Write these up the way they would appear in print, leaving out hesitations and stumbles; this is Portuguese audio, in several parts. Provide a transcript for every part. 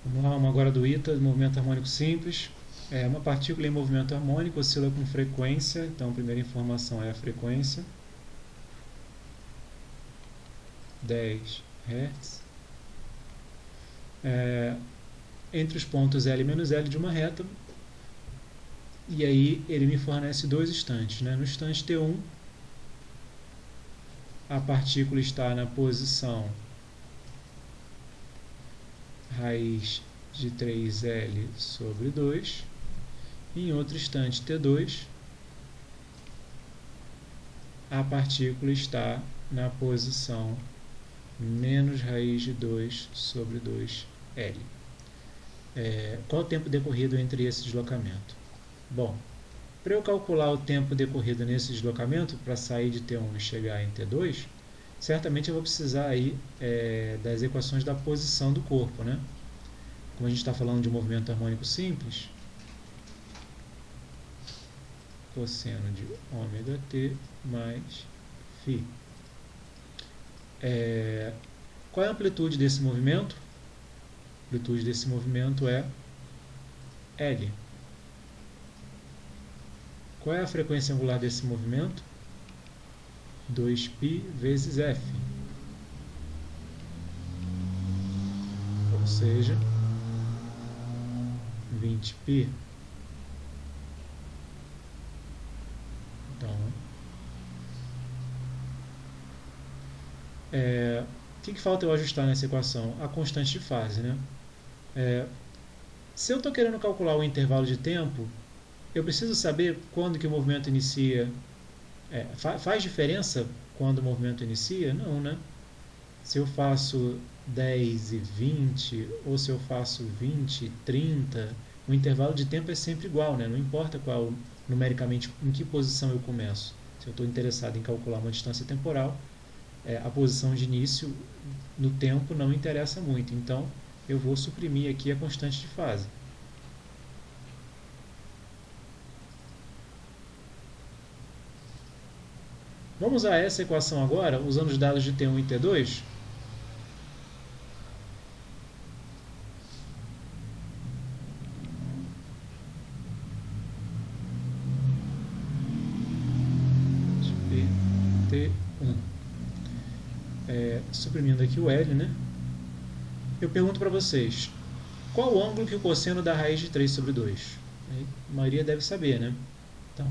Vamos lá, uma agora do ITA, do movimento harmônico simples. Uma partícula em movimento harmônico oscila com frequência, então a primeira informação é a frequência, 10 Hz. Entre os pontos L e menos L de uma reta, e aí ele me fornece dois instantes. No instante T1, a partícula está na posição raiz de 3L sobre 2. Em outro instante T2, a partícula está na posição menos raiz de 2 sobre 2L. Qual o tempo decorrido entre esse deslocamento? Bom, para eu calcular o tempo decorrido nesse deslocamento, para sair de T1 e chegar em T2, certamente eu vou precisar aí, das equações da posição do corpo, né? Como a gente está falando de um movimento harmônico simples, cosseno de ômega t mais φ. Qual é a amplitude desse movimento? A amplitude desse movimento é L. Qual é a frequência angular desse movimento? 2π vezes f. Ou seja, 20π. Então, o que falta eu ajustar nessa equação? A constante de fase, né? Se eu estou querendo calcular o intervalo de tempo, eu preciso saber quando que o movimento inicia. Faz diferença quando o movimento inicia? Não, né? Se eu faço 10 e 20, ou se eu faço 20 e 30, o intervalo de tempo é sempre igual, né? Não importa qual, numericamente, em que posição eu começo. Se eu estou interessado em calcular uma distância temporal, a posição de início no tempo não interessa muito. Então, eu vou suprimir aqui a constante de fase. Vamos usar essa equação agora, usando os dados de T1 e T2. T1. Suprimindo aqui o L, né? Eu pergunto para vocês, qual o ângulo que o cosseno da raiz de 3 sobre 2? A maioria deve saber, né? Então,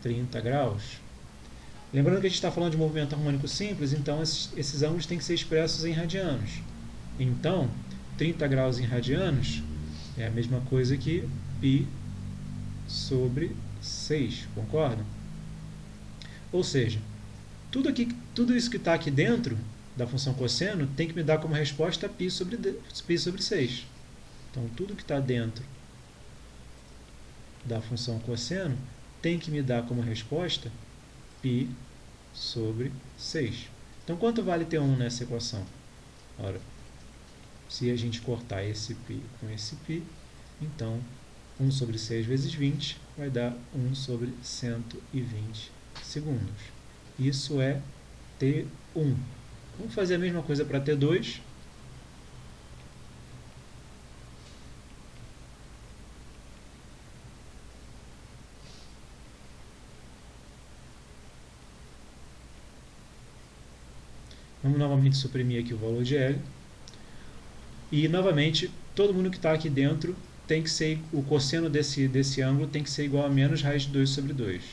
30 graus. Lembrando que a gente está falando de movimento harmônico simples, então esses ângulos têm que ser expressos em radianos. Então, 30 graus em radianos é a mesma coisa que π sobre 6, concordam? Ou seja, tudo isso que está aqui dentro da função cosseno tem que me dar como resposta π sobre 6. Então, tudo que está dentro da função cosseno tem que me dar como resposta π sobre 6. Então, quanto vale T1 nessa equação? Ora, se a gente cortar esse π com esse π, então 1 sobre 6 vezes 20 vai dar 1 sobre 120 segundos. Isso é T1. Vamos fazer a mesma coisa para T2. Vamos novamente suprimir aqui o valor de L. E, novamente, todo mundo que está aqui dentro tem que ser, o cosseno desse ângulo tem que ser igual a menos raiz de 2 sobre 2.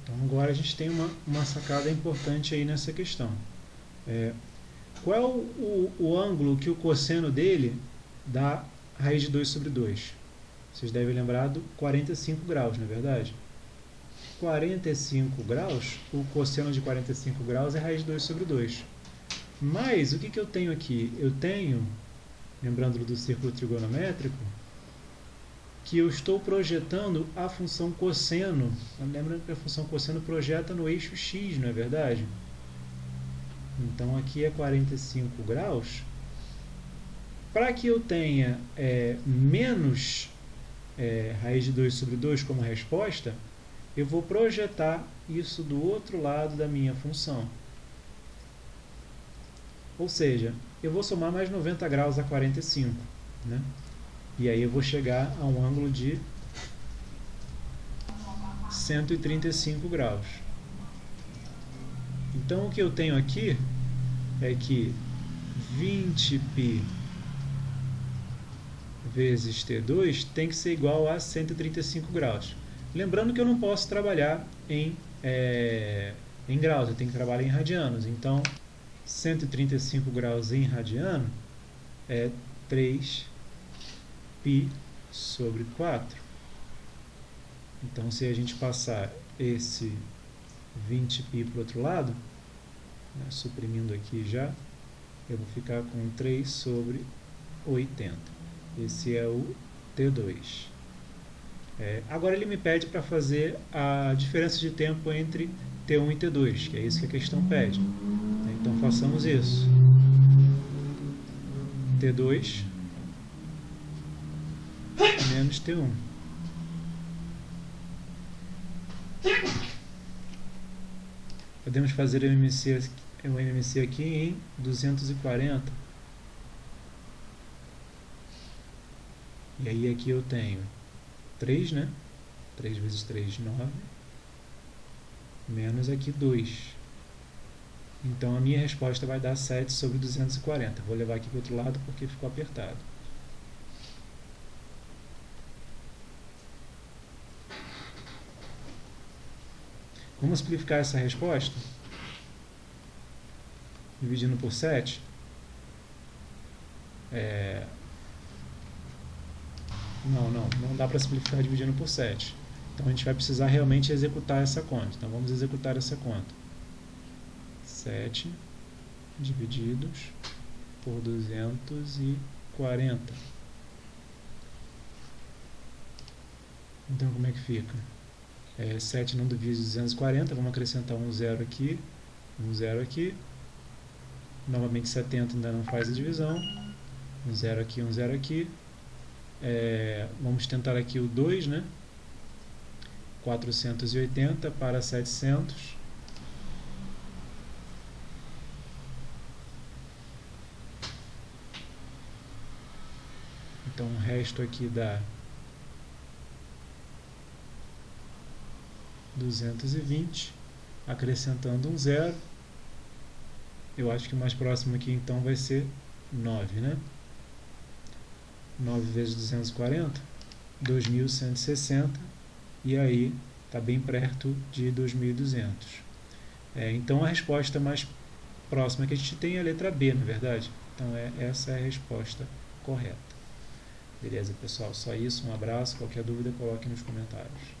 Então, agora a gente tem uma sacada importante aí nessa questão. Qual é o ângulo que o cosseno dele dá raiz de 2 sobre 2? Vocês devem lembrar do 45 graus, não é verdade? 45 graus, o cosseno de 45 graus é raiz de 2 sobre 2. Mas, o que eu tenho aqui? Eu tenho, lembrando do círculo trigonométrico, que eu estou projetando a função cosseno. Lembrando que a função cosseno projeta no eixo x, não é verdade? Então, aqui é 45 graus. Para que eu tenha menos raiz de 2 sobre 2 como resposta, eu vou projetar isso do outro lado da minha função. Ou seja, eu vou somar mais 90 graus a 45. né? E aí eu vou chegar a um ângulo de 135 graus. Então o que eu tenho aqui é que 20π vezes T2 tem que ser igual a 135 graus. Lembrando que eu não posso trabalhar em graus, eu tenho que trabalhar em radianos. Então, 135 graus em radiano é 3π sobre 4. Então, se a gente passar esse 20π para o outro lado, né, suprimindo aqui já, eu vou ficar com 3 sobre 80. Esse é o T2. Agora ele me pede para fazer a diferença de tempo entre T1 e T2, que é isso que a questão pede. Então façamos isso. T2 menos T1. Podemos fazer o MMC aqui em 240. E aí aqui eu tenho 3, né? 3 vezes 3, 9. Menos aqui 2. Então a minha resposta vai dar 7 sobre 240. Vou levar aqui para o outro lado porque ficou apertado. Vamos simplificar essa resposta? Dividindo por 7. Não dá para simplificar dividindo por 7. Então a gente vai precisar realmente executar essa conta. Então vamos executar essa conta. 7 divididos por 240. Então como é que fica? 7 não divide 240, vamos acrescentar um zero aqui, um zero aqui. Novamente 70 ainda não faz a divisão. Um zero aqui, um zero aqui. Vamos tentar aqui o 2, né? 480 para 700. Então o resto aqui dá 220, acrescentando um zero. Eu acho que o mais próximo aqui então vai ser 9, né? 9 vezes 240, 2160, e aí está bem perto de 2200. Então a resposta mais próxima que a gente tem é a letra B, na verdade. Então essa é a resposta correta. Beleza, pessoal? Só isso, um abraço. Qualquer dúvida, coloque nos comentários.